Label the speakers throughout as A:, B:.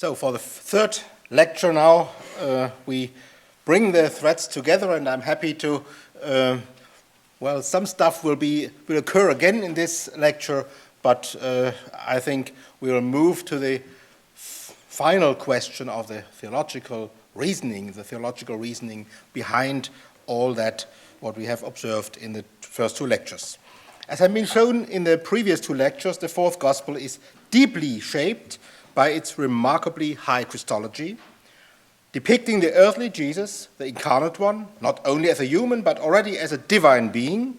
A: So for the third lecture now, we bring the threads together, and I'm happy to, some stuff will occur again in this lecture, but I think we will move to the final question of the theological reasoning behind all that what we have observed in the first two lectures. As has been shown in the previous two lectures, the fourth gospel is deeply shaped by its remarkably high Christology, depicting the earthly Jesus, the incarnate one, not only as a human but already as a divine being.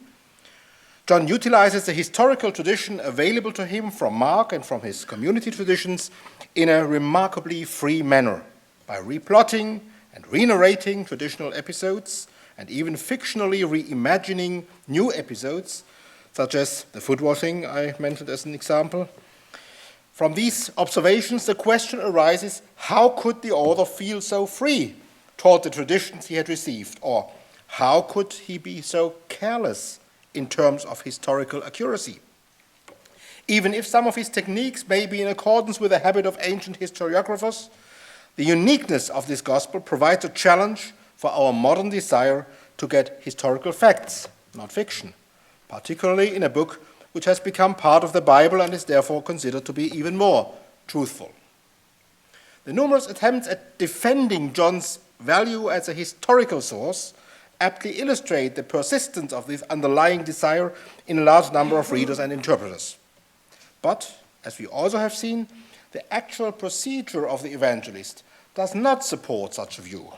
A: John utilizes the historical tradition available to him from Mark and from his community traditions in a remarkably free manner, by replotting and re-narrating traditional episodes and even fictionally reimagining new episodes, such as the foot washing I mentioned as an example. From these observations, the question arises, how could the author feel so free toward the traditions he had received, or how could he be so careless in terms of historical accuracy? Even if some of his techniques may be in accordance with the habit of ancient historiographers, the uniqueness of this gospel provides a challenge for our modern desire to get historical facts, not fiction, particularly in a book which has become part of the Bible and is therefore considered to be even more truthful. The numerous attempts at defending John's value as a historical source aptly illustrate the persistence of this underlying desire in a large number of readers and interpreters. But, as we also have seen, the actual procedure of the evangelist does not support such a view.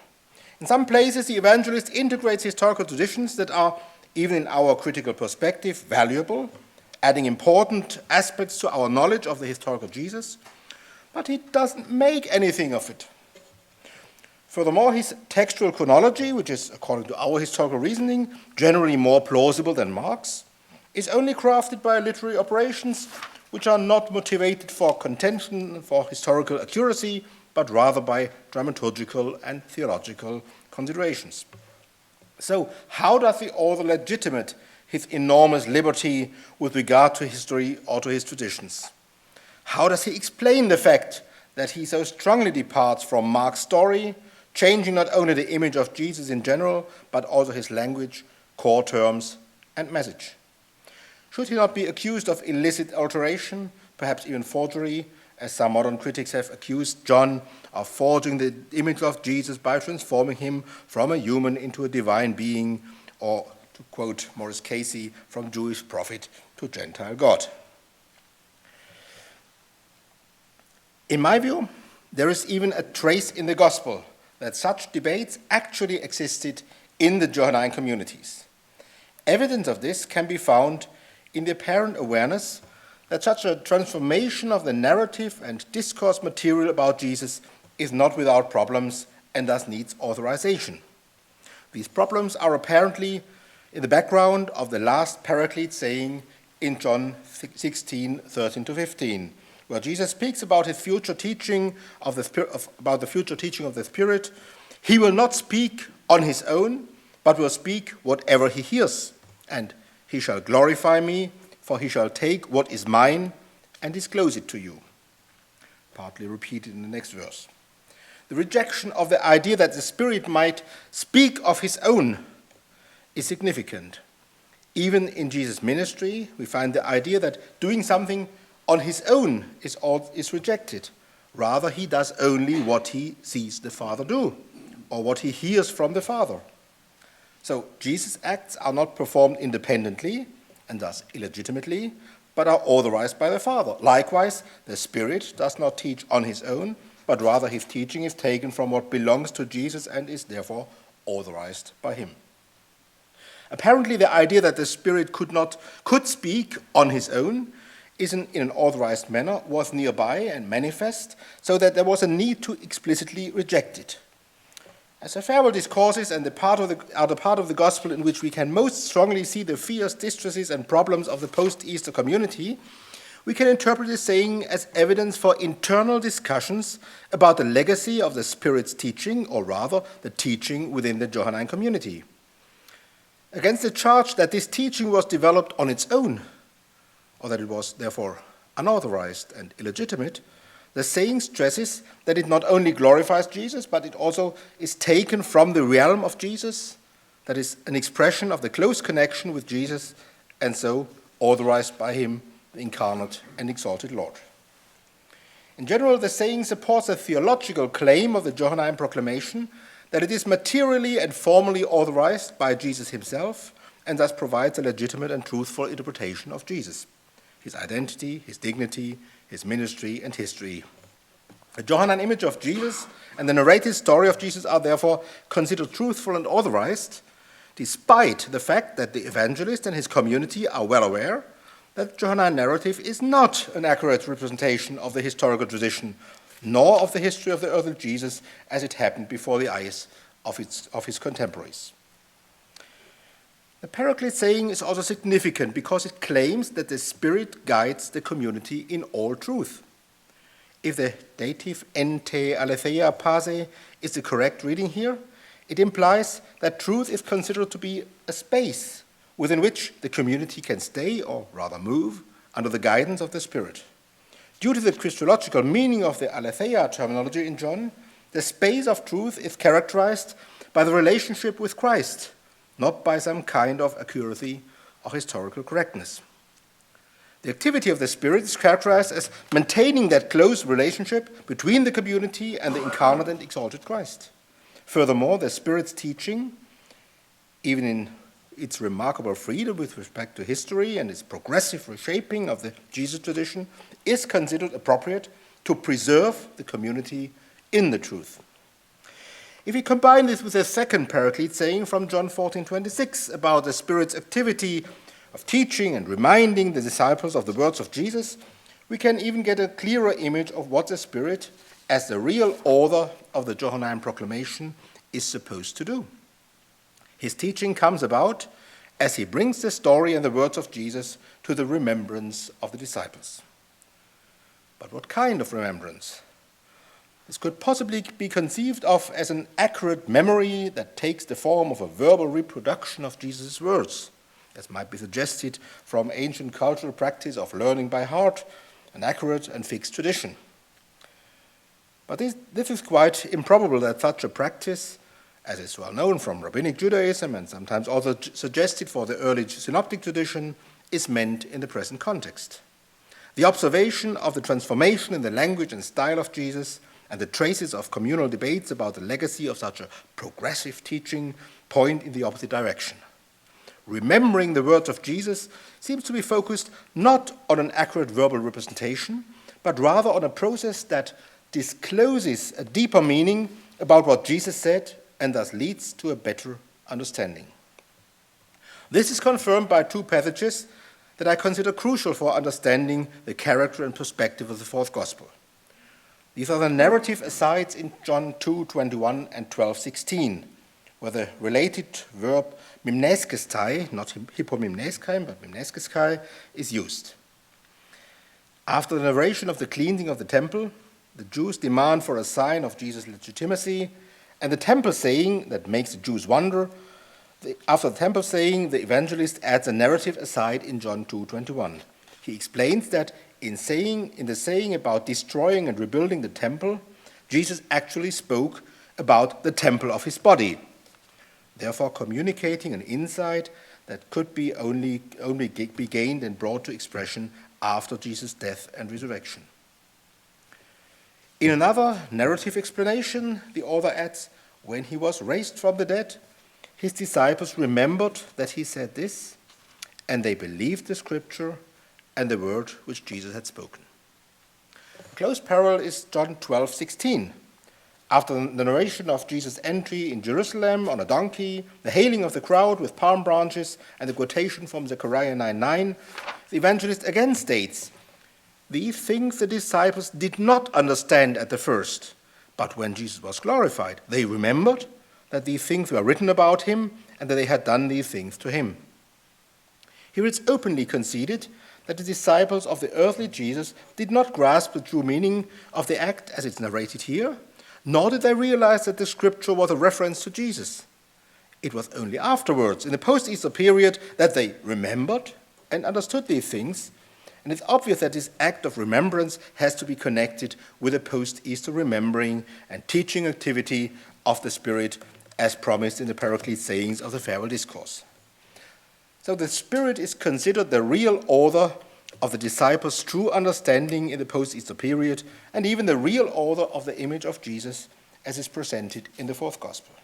A: In some places, the evangelist integrates historical traditions that are, even in our critical perspective, valuable, adding important aspects to our knowledge of the historical Jesus, but he doesn't make anything of it. Furthermore, his textual chronology, which is, according to our historical reasoning, generally more plausible than Mark's, is only crafted by literary operations which are not motivated for contention, for historical accuracy, but rather by dramaturgical and theological considerations. So, how does the author legitimate his enormous liberty with regard to history or to his traditions? How does he explain the fact that he so strongly departs from Mark's story, changing not only the image of Jesus in general, but also his language, core terms, and message? Should he not be accused of illicit alteration, perhaps even forgery, as some modern critics have accused John of forging the image of Jesus by transforming him from a human into a divine being, or, to quote Morris Casey, from Jewish prophet to Gentile God? In my view, there is even a trace in the gospel that such debates actually existed in the Johannine communities. Evidence of this can be found in the apparent awareness that such a transformation of the narrative and discourse material about Jesus is not without problems and thus needs authorization. These problems are apparently in the background of the last Paraclete saying in John 16:13-15, where Jesus speaks about his future teaching of the Spirit. He will not speak on his own, but will speak whatever he hears, and he shall glorify me, for he shall take what is mine and disclose it to you. Partly repeated in the next verse. The rejection of the idea that the Spirit might speak of his own is significant. Even in Jesus' ministry, we find the idea that doing something on his own is rejected. Rather, he does only what he sees the Father do, or what he hears from the Father. So Jesus' acts are not performed independently, and thus illegitimately, but are authorized by the Father. Likewise, the Spirit does not teach on his own, but rather his teaching is taken from what belongs to Jesus and is therefore authorized by him. Apparently, the idea that the Spirit could speak on his own in an authorized manner was nearby and manifest, so that there was a need to explicitly reject it. As the farewell discourses are the part of the gospel in which we can most strongly see the fears, distresses, and problems of the post-Easter community, we can interpret this saying as evidence for internal discussions about the legacy of the Spirit's teaching, or rather, the teaching within the Johannine community. Against the charge that this teaching was developed on its own, or that it was therefore unauthorized and illegitimate, the saying stresses that it not only glorifies Jesus, but it also is taken from the realm of Jesus, that is an expression of the close connection with Jesus, and so authorized by him, the incarnate and exalted Lord. In general, the saying supports the theological claim of the Johannine proclamation that it is materially and formally authorized by Jesus himself, and thus provides a legitimate and truthful interpretation of Jesus, his identity, his dignity, his ministry, and history. The Johannine image of Jesus and the narrated story of Jesus are therefore considered truthful and authorized, despite the fact that the evangelist and his community are well aware that the Johannine narrative is not an accurate representation of the historical tradition, nor of the history of the earthly Jesus as it happened before the eyes of his contemporaries. The Paraclete saying is also significant because it claims that the Spirit guides the community in all truth. If the dative ente aletheia pase is the correct reading here, it implies that truth is considered to be a space within which the community can stay, or rather move, under the guidance of the Spirit. Due to the Christological meaning of the aletheia terminology in John, the space of truth is characterized by the relationship with Christ, not by some kind of accuracy or historical correctness. The activity of the Spirit is characterized as maintaining that close relationship between the community and the incarnate and exalted Christ. Furthermore, the Spirit's teaching, even in its remarkable freedom with respect to history and its progressive reshaping of the Jesus tradition, is considered appropriate to preserve the community in the truth. If we combine this with the second Paraclete saying from John 14:26 about the Spirit's activity of teaching and reminding the disciples of the words of Jesus, we can even get a clearer image of what the Spirit, as the real author of the Johannine proclamation, is supposed to do. His teaching comes about as he brings the story and the words of Jesus to the remembrance of the disciples. But what kind of remembrance? This could possibly be conceived of as an accurate memory that takes the form of a verbal reproduction of Jesus' words, as might be suggested from ancient cultural practice of learning by heart, an accurate and fixed tradition. But this is quite improbable that such a practice, as is well known from rabbinic Judaism and sometimes also suggested for the early synoptic tradition, is meant in the present context. The observation of the transformation in the language and style of Jesus and the traces of communal debates about the legacy of such a progressive teaching point in the opposite direction. Remembering the words of Jesus seems to be focused not on an accurate verbal representation, but rather on a process that discloses a deeper meaning about what Jesus said and thus leads to a better understanding. This is confirmed by two passages that I consider crucial for understanding the character and perspective of the fourth gospel. These are the narrative asides in John 2:21 and 12:16, where the related verb mimneskestai, not hypomimneskai, but mimneskeskai, is used. After the narration of the cleansing of the temple, the Jews demand for a sign of Jesus' legitimacy, and the temple saying that makes the Jews wonder. After the temple saying, the evangelist adds a narrative aside in John 2:21. He explains that in the saying about destroying and rebuilding the temple, Jesus actually spoke about the temple of his body, therefore communicating an insight that could be only be gained and brought to expression after Jesus' death and resurrection. In another narrative explanation, the author adds, when he was raised from the dead, his disciples remembered that he said this, and they believed the scripture and the word which Jesus had spoken. A close parallel is John 12:16. After the narration of Jesus' entry in Jerusalem on a donkey, the hailing of the crowd with palm branches, and the quotation from Zechariah 9:9, the evangelist again states, these things the disciples did not understand at the first, but when Jesus was glorified, they remembered that these things were written about him and that they had done these things to him. Here it's openly conceded that the disciples of the earthly Jesus did not grasp the true meaning of the act as it's narrated here, nor did they realize that the scripture was a reference to Jesus. It was only afterwards, in the post-Easter period, that they remembered and understood these things, And it's obvious that this act of remembrance has to be connected with a post-Easter remembering and teaching activity of the Spirit as promised in the Paraclete sayings of the Farewell Discourse. So the Spirit is considered the real author of the disciples' true understanding in the post-Easter period, and even the real author of the image of Jesus as is presented in the fourth Gospel.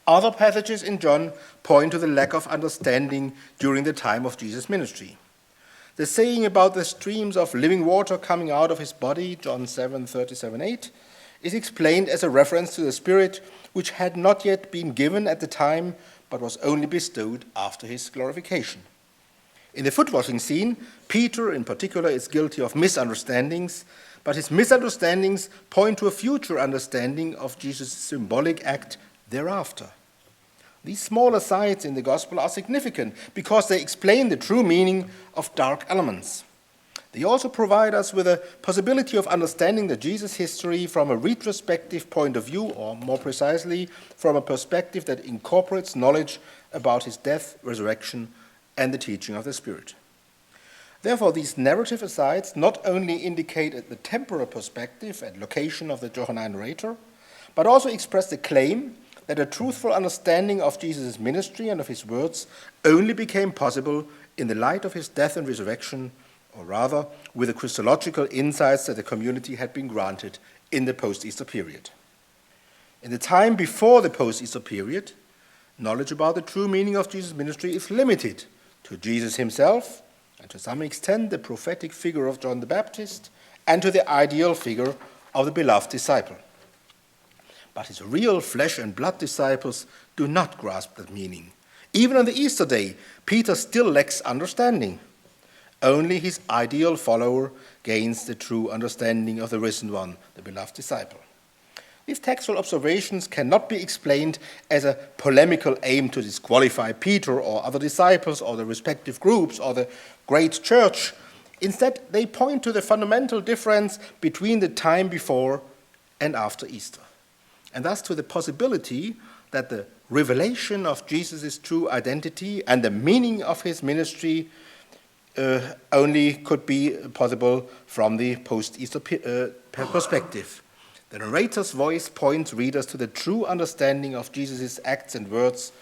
A: Other passages in John point to the lack of understanding during the time of Jesus' ministry. The saying about the streams of living water coming out of his body, John 7:37-8, is explained as a reference to the Spirit which had not yet been given at the time, but was only bestowed after his glorification. In the foot-washing scene, Peter in particular is guilty of misunderstandings, but his misunderstandings point to a future understanding of Jesus' symbolic act thereafter. These small asides in the Gospel are significant because they explain the true meaning of dark elements. They also provide us with a possibility of understanding the Jesus history from a retrospective point of view, or more precisely, from a perspective that incorporates knowledge about his death, resurrection, and the teaching of the Spirit. Therefore, these narrative asides not only indicate the temporal perspective and location of the Johannine narrator, but also express the claim that a truthful understanding of Jesus' ministry and of his words only became possible in the light of his death and resurrection, or rather, with the Christological insights that the community had been granted in the post-Easter period. In the time before the post-Easter period, knowledge about the true meaning of Jesus' ministry is limited to Jesus himself, and to some extent the prophetic figure of John the Baptist, and to the ideal figure of the beloved disciple. But his real flesh and blood disciples do not grasp that meaning. Even on the Easter day, Peter still lacks understanding. Only his ideal follower gains the true understanding of the risen one, the beloved disciple. These textual observations cannot be explained as a polemical aim to disqualify Peter or other disciples or the respective groups or the great church. Instead, they point to the fundamental difference between the time before and after Easter, and thus to the possibility that the revelation of Jesus' true identity and the meaning of his ministry only could be possible from the post-Easter perspective. The narrator's voice points readers to the true understanding of Jesus' acts and words,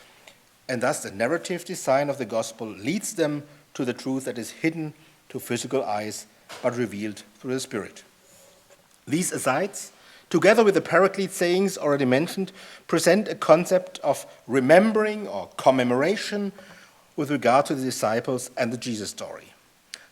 A: and thus the narrative design of the gospel leads them to the truth that is hidden to physical eyes but revealed through the Spirit. These asides, together with the Paraclete sayings already mentioned, present a concept of remembering or commemoration with regard to the disciples and the Jesus story.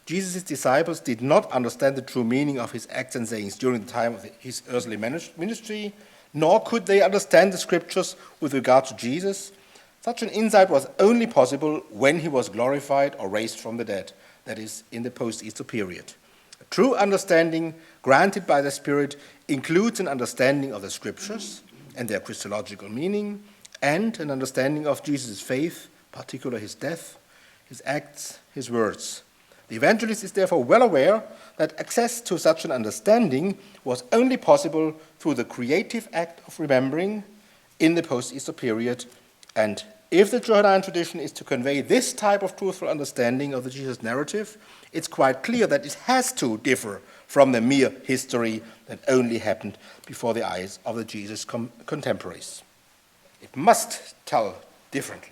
A: Jesus' disciples did not understand the true meaning of his acts and sayings during the time of his earthly ministry, nor could they understand the scriptures with regard to Jesus. Such an insight was only possible when he was glorified or raised from the dead, that is, in the post-Easter period. A true understanding granted by the Spirit includes an understanding of the scriptures and their Christological meaning, and an understanding of Jesus' faith, particularly his death, his acts, his words. The evangelist is therefore well aware that access to such an understanding was only possible through the creative act of remembering in the post-Easter period, and if the Johannine tradition is to convey this type of truthful understanding of the Jesus narrative, it's quite clear that it has to differ from the mere history that only happened before the eyes of the Jesus contemporaries. It must tell differently.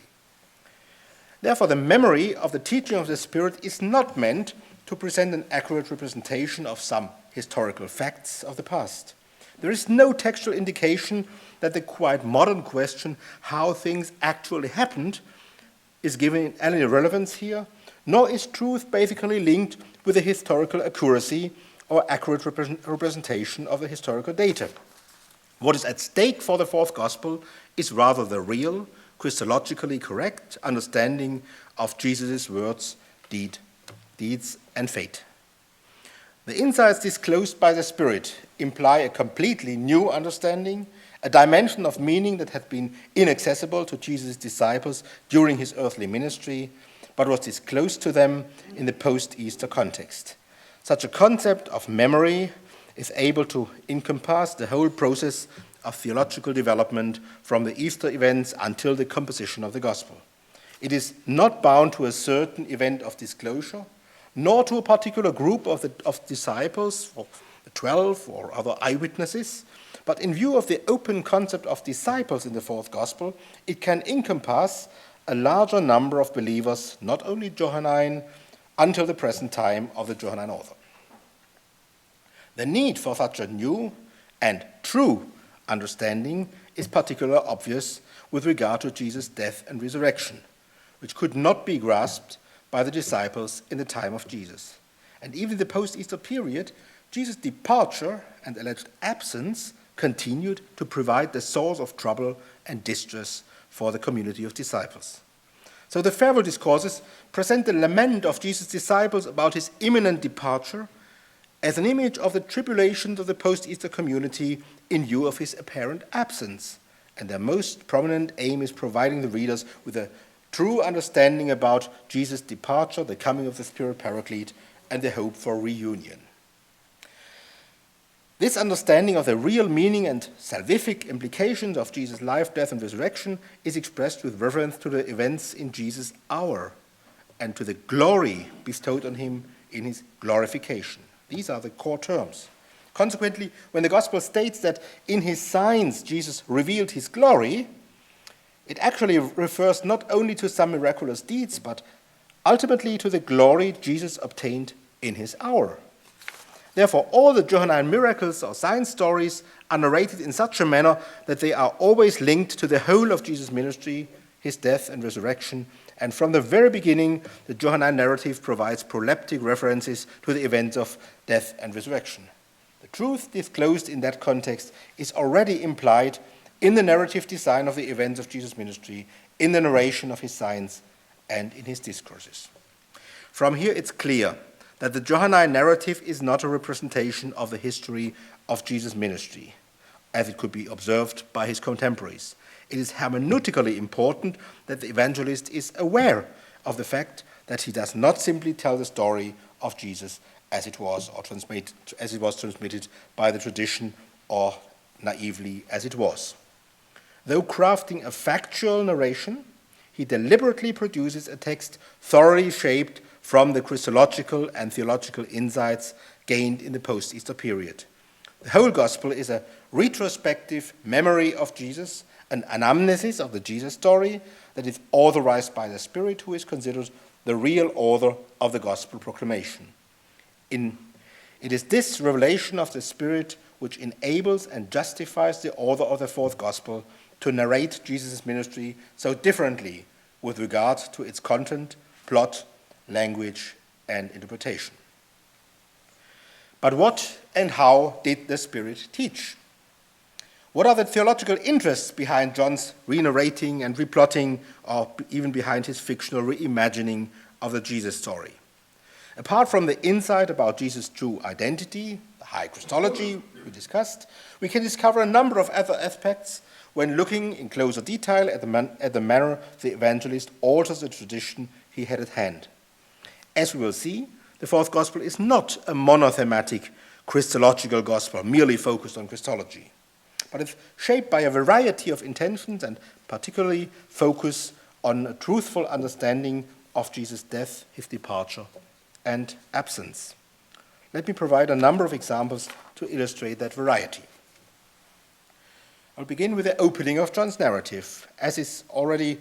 A: Therefore, the memory of the teaching of the Spirit is not meant to present an accurate representation of some historical facts of the past. There is no textual indication that the quite modern question, how things actually happened, is given any relevance here, nor is truth basically linked with the historical accuracy or accurate representation of the historical data. What is at stake for the fourth gospel is rather the real, Christologically correct understanding of Jesus' words, deeds, and fate. The insights disclosed by the Spirit imply a completely new understanding, a dimension of meaning that had been inaccessible to Jesus' disciples during his earthly ministry, but was disclosed to them in the post-Easter context. Such a concept of memory is able to encompass the whole process of theological development from the Easter events until the composition of the gospel. It is not bound to a certain event of disclosure, nor to a particular group of disciples, or the 12 or other eyewitnesses, but in view of the open concept of disciples in the fourth gospel, it can encompass a larger number of believers, not only Johannine, until the present time of the Johannine author. The need for such a new and true understanding is particularly obvious with regard to Jesus' death and resurrection, which could not be grasped by the disciples in the time of Jesus. And even in the post-Easter period, Jesus' departure and alleged absence continued to provide the source of trouble and distress for the community of disciples. So the farewell discourses present the lament of Jesus' disciples about his imminent departure as an image of the tribulations of the post-Easter community in view of his apparent absence. And their most prominent aim is providing the readers with a true understanding about Jesus' departure, the coming of the Spirit Paraclete, and the hope for reunion. This understanding of the real meaning and salvific implications of Jesus' life, death, and resurrection is expressed with reference to the events in Jesus' hour and to the glory bestowed on him in his glorification. These are the core terms. Consequently, when the Gospel states that in his signs Jesus revealed his glory, it actually refers not only to some miraculous deeds, but ultimately to the glory Jesus obtained in his hour. Therefore, all the Johannine miracles or sign stories are narrated in such a manner that they are always linked to the whole of Jesus' ministry, his death and resurrection, and from the very beginning, the Johannine narrative provides proleptic references to the events of death and resurrection. The truth disclosed in that context is already implied in the narrative design of the events of Jesus' ministry, in the narration of his signs, and in his discourses. From here, it's clear that the Johannine narrative is not a representation of the history of Jesus' ministry, as it could be observed by his contemporaries. It is hermeneutically important that the evangelist is aware of the fact that he does not simply tell the story of Jesus as it was transmitted by the tradition, or naively as it was. Though crafting a factual narration, he deliberately produces a text thoroughly shaped from the Christological and theological insights gained in the post-Easter period. The whole gospel is a retrospective memory of Jesus, an anamnesis of the Jesus story that is authorized by the Spirit, who is considered the real author of the gospel proclamation. It is this revelation of the Spirit which enables and justifies the author of the fourth gospel to narrate Jesus' ministry so differently with regard to its content, plot, language, and interpretation. But what and how did the Spirit teach? What are the theological interests behind John's re-narrating and replotting, or even behind his fictional reimagining of the Jesus story? Apart from the insight about Jesus' true identity, the high Christology we discussed, we can discover a number of other aspects when looking in closer detail at the manner the evangelist alters the tradition he had at hand. As we will see, the fourth gospel is not a monothematic Christological gospel, merely focused on Christology, but it's shaped by a variety of intentions and particularly focus on a truthful understanding of Jesus' death, his departure, and absence. Let me provide a number of examples to illustrate that variety. I'll begin with the opening of John's narrative. As is already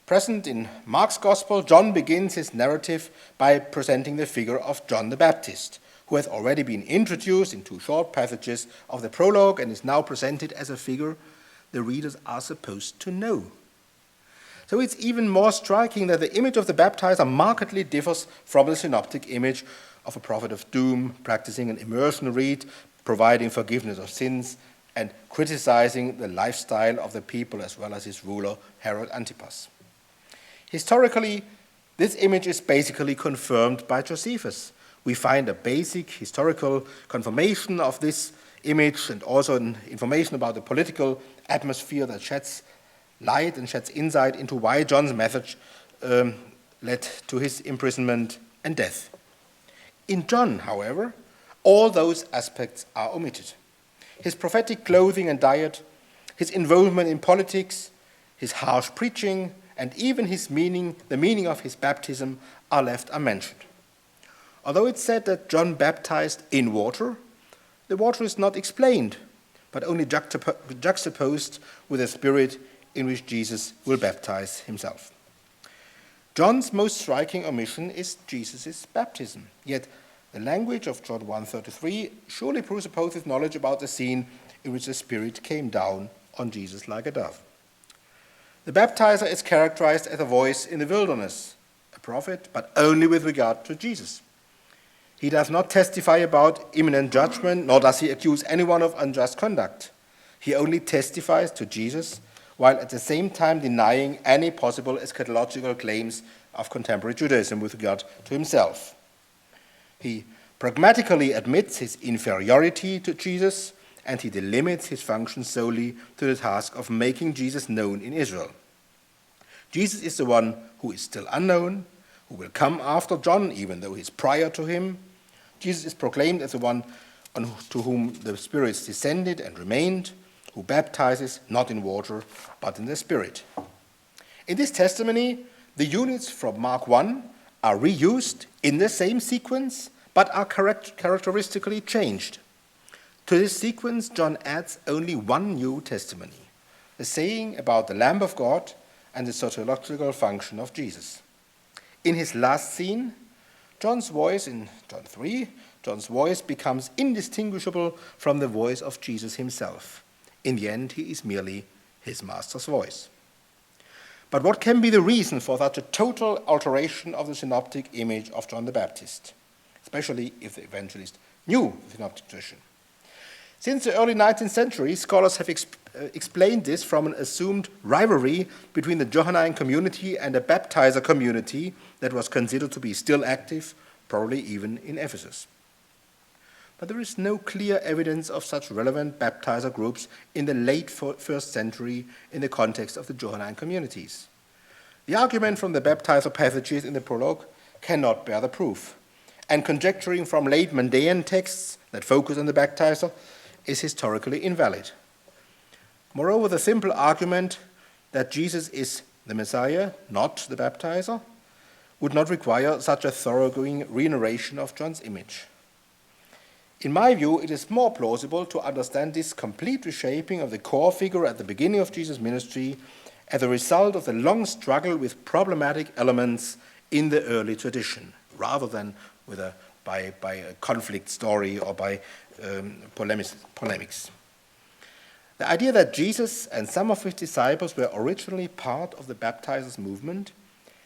A: present in Mark's Gospel, John begins his narrative by presenting the figure of John the Baptist, who has already been introduced in two short passages of the prologue and is now presented as a figure the readers are supposed to know. So it's even more striking that the image of the baptizer markedly differs from the synoptic image of a prophet of doom, practicing an immersion rite, providing forgiveness of sins, and criticizing the lifestyle of the people as well as his ruler, Herod Antipas. Historically, this image is basically confirmed by Josephus. We find a basic historical confirmation of this image and also information about the political atmosphere that sheds light and sheds insight into why John's message led to his imprisonment and death. In John, however, all those aspects are omitted. His prophetic clothing and diet, his involvement in politics, his harsh preaching, and even the meaning of his baptism are left unmentioned. Although it's said that John baptized in water, the water is not explained, but only juxtaposed with the spirit in which Jesus will baptize himself. John's most striking omission is Jesus' baptism, yet the language of John 1:33 surely presupposes knowledge about the scene in which the Spirit came down on Jesus like a dove. The baptizer is characterized as a voice in the wilderness, a prophet, but only with regard to Jesus. He does not testify about imminent judgment, nor does he accuse anyone of unjust conduct. He only testifies to Jesus, while at the same time denying any possible eschatological claims of contemporary Judaism with regard to himself. He pragmatically admits his inferiority to Jesus, and he delimits his function solely to the task of making Jesus known in Israel. Jesus is the one who is still unknown, who will come after John, even though he is prior to him. Jesus is proclaimed as the one to whom the Spirit descended and remained, who baptizes not in water, but in the Spirit. In this testimony, the units from Mark 1 are reused in the same sequence, but are characteristically changed. To this sequence, John adds only one new testimony, the saying about the Lamb of God and the soteriological function of Jesus. In his last scene, John's voice in John 3, John's voice becomes indistinguishable from the voice of Jesus himself. In the end, he is merely his master's voice. But what can be the reason for such a total alteration of the synoptic image of John the Baptist, especially if the evangelist knew the synoptic tradition? Since the early 19th century, scholars have explained this from an assumed rivalry between the Johannine community and the baptizer community that was considered to be still active, probably even in Ephesus. But there is no clear evidence of such relevant baptizer groups in the late first century in the context of the Johannine communities. The argument from the baptizer passages in the prologue cannot bear the proof, and conjecturing from late Mandaean texts that focus on the baptizer is historically invalid. Moreover, the simple argument that Jesus is the Messiah, not the baptizer, would not require such a thoroughgoing re-narration of John's image. In my view, it is more plausible to understand this complete reshaping of the core figure at the beginning of Jesus' ministry as a result of the long struggle with problematic elements in the early tradition, rather than by a conflict story or by polemics. The idea that Jesus and some of his disciples were originally part of the baptizers' movement,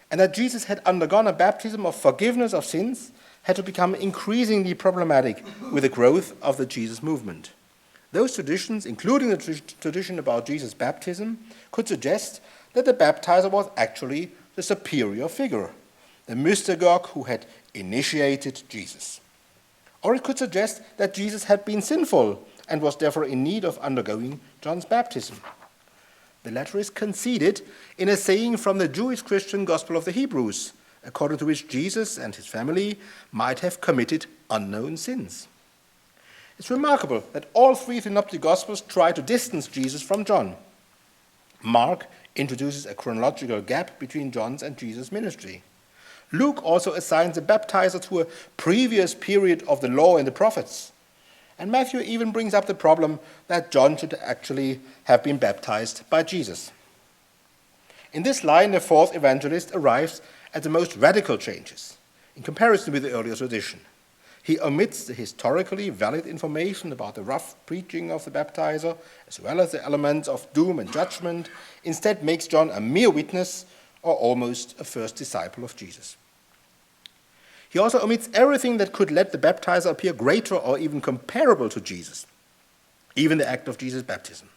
A: and that Jesus had undergone a baptism of forgiveness of sins, had to become increasingly problematic with the growth of the Jesus movement. Those traditions, including the tradition about Jesus' baptism, could suggest that the baptizer was actually the superior figure, the mystagogue who had initiated Jesus. Or it could suggest that Jesus had been sinful and was therefore in need of undergoing John's baptism. The latter is conceded in a saying from the Jewish Christian Gospel of the Hebrews, according to which Jesus and his family might have committed unknown sins. It's remarkable that all three synoptic Gospels try to distance Jesus from John. Mark introduces a chronological gap between John's and Jesus' ministry. Luke also assigns the baptizer to a previous period of the law and the prophets. And Matthew even brings up the problem that John should actually have been baptized by Jesus. In this line, the fourth evangelist arrives at the most radical changes in comparison with the earlier tradition. He omits the historically valid information about the rough preaching of the baptizer, as well as the elements of doom and judgment, instead makes John a mere witness or almost a first disciple of Jesus. He also omits everything that could let the baptizer appear greater or even comparable to Jesus, even the act of Jesus' baptism.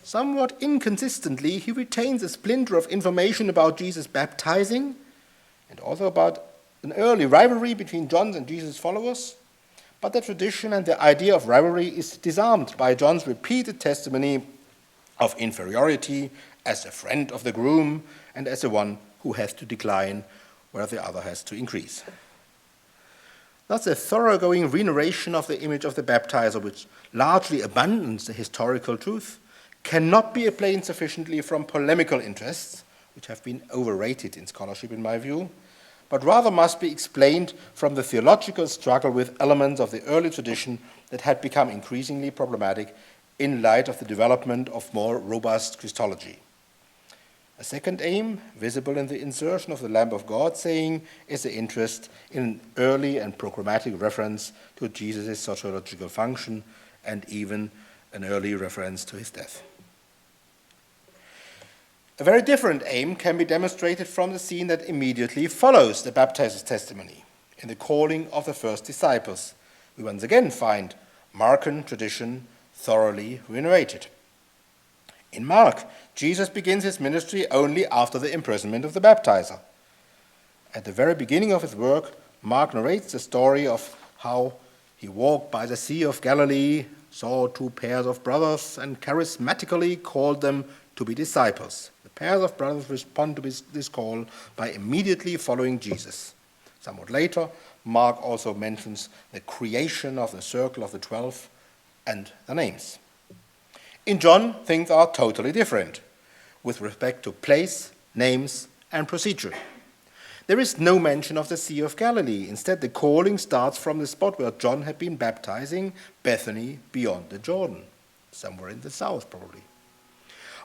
A: Somewhat inconsistently, he retains a splinter of information about Jesus baptizing and also about an early rivalry between John's and Jesus' followers, but the tradition and the idea of rivalry is disarmed by John's repeated testimony of inferiority as a friend of the groom and as the one who has to decline where the other has to increase. Thus, a thoroughgoing re-narration of the image of the baptizer, which largely abandons the historical truth, cannot be explained sufficiently from polemical interests, which have been overrated in scholarship in my view, but rather must be explained from the theological struggle with elements of the early tradition that had become increasingly problematic in light of the development of more robust Christology. A second aim, visible in the insertion of the Lamb of God saying, is the interest in an early and programmatic reference to Jesus' soteriological function and even an early reference to his death. A very different aim can be demonstrated from the scene that immediately follows the baptizer's testimony. In the calling of the first disciples, we once again find Markan tradition thoroughly renovated. In Mark, Jesus begins his ministry only after the imprisonment of the baptizer. At the very beginning of his work, Mark narrates the story of how he walked by the Sea of Galilee, saw two pairs of brothers, and charismatically called them to be disciples. The pairs of brothers respond to this call by immediately following Jesus. Somewhat later, Mark also mentions the creation of the circle of the 12 and the names. In John, things are totally different with respect to place, names, and procedure. There is no mention of the Sea of Galilee. Instead, the calling starts from the spot where John had been baptizing, Bethany, beyond the Jordan, somewhere in the south probably.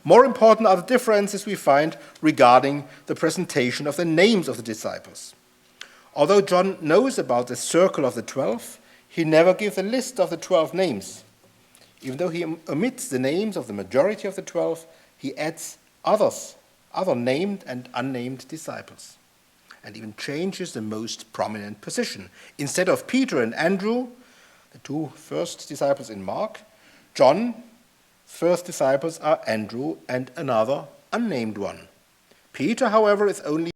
A: More important are the differences we find regarding the presentation of the names of the disciples. Although John knows about the circle of the 12, he never gives a list of the 12 names. Even though he omits the names of the majority of the 12, he adds other named and unnamed disciples, and even changes the most prominent position. Instead of Peter and Andrew, the two first disciples in Mark, John's first disciples are Andrew and another unnamed one. Peter, however, is only